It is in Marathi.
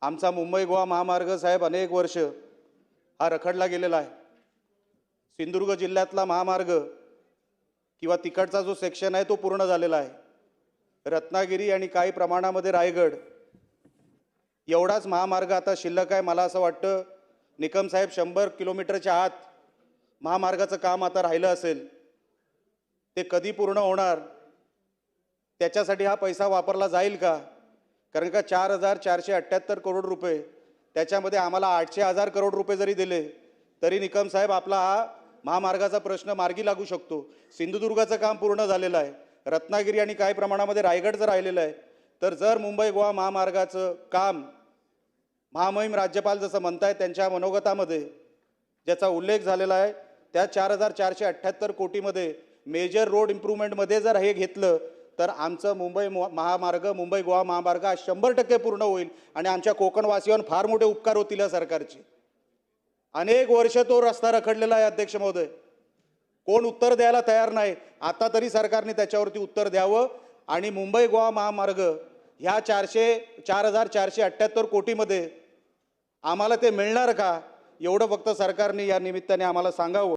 आमचा मुंबई गोवा महामार्ग साहेब अनेक वर्ष हा रखडला गेलेला आहे। सिंधुदुर्ग जिल्ह्यातला महामार्ग किंवा तिकडचा जो सेक्शन आहे तो पूर्ण झालेला आहे। रत्नागिरी आणि काही प्रमाणामध्ये रायगड एवढाच महामार्ग आता शिल्लक आहे। मला असं वाटतं निकम साहेब 100 किलोमीटरच्या आत महामार्गाचं काम आता राहिलं असेल, ते कधी पूर्ण होणार, त्याच्यासाठी हा पैसा वापरला जाईल का? कारण का 4,478 करोड रुपये, त्याच्यामध्ये आम्हाला 800,000 करोड रुपये जरी दिले तरी निकम साहेब आपला हा महामार्गाचा प्रश्न मार्गी लागू शकतो। सिंधुदुर्गाचं काम पूर्ण झालेलं आहे, रत्नागिरी आणि काही प्रमाणामध्ये रायगडचं राहिलेलं आहे। तर जर मुंबई गोवा महामार्गाचं काम महामहिम राज्यपाल जसं म्हणतायत त्यांच्या मनोगतामध्ये ज्याचा उल्लेख झालेला आहे, त्या 4,478 कोटीमध्ये मेजर रोड इम्प्रूव्हमेंटमध्ये जर हे घेतलं तर आमचं मुंबई गोवा महामार्ग हा 100% पूर्ण होईल आणि आमच्या कोकणवासियांवर फार मोठे उपकार होतील या सरकारचे। अनेक वर्ष तो रस्ता रखडलेला आहे अध्यक्ष महोदय, कोण उत्तर द्यायला तयार नाही। आता तरी सरकारने त्याच्यावरती उत्तर द्यावं आणि मुंबई गोवा महामार्ग ह्या 4,478 कोटीमध्ये आम्हाला ते मिळणार का, एवढं फक्त सरकारने या निमित्ताने आम्हाला सांगावं।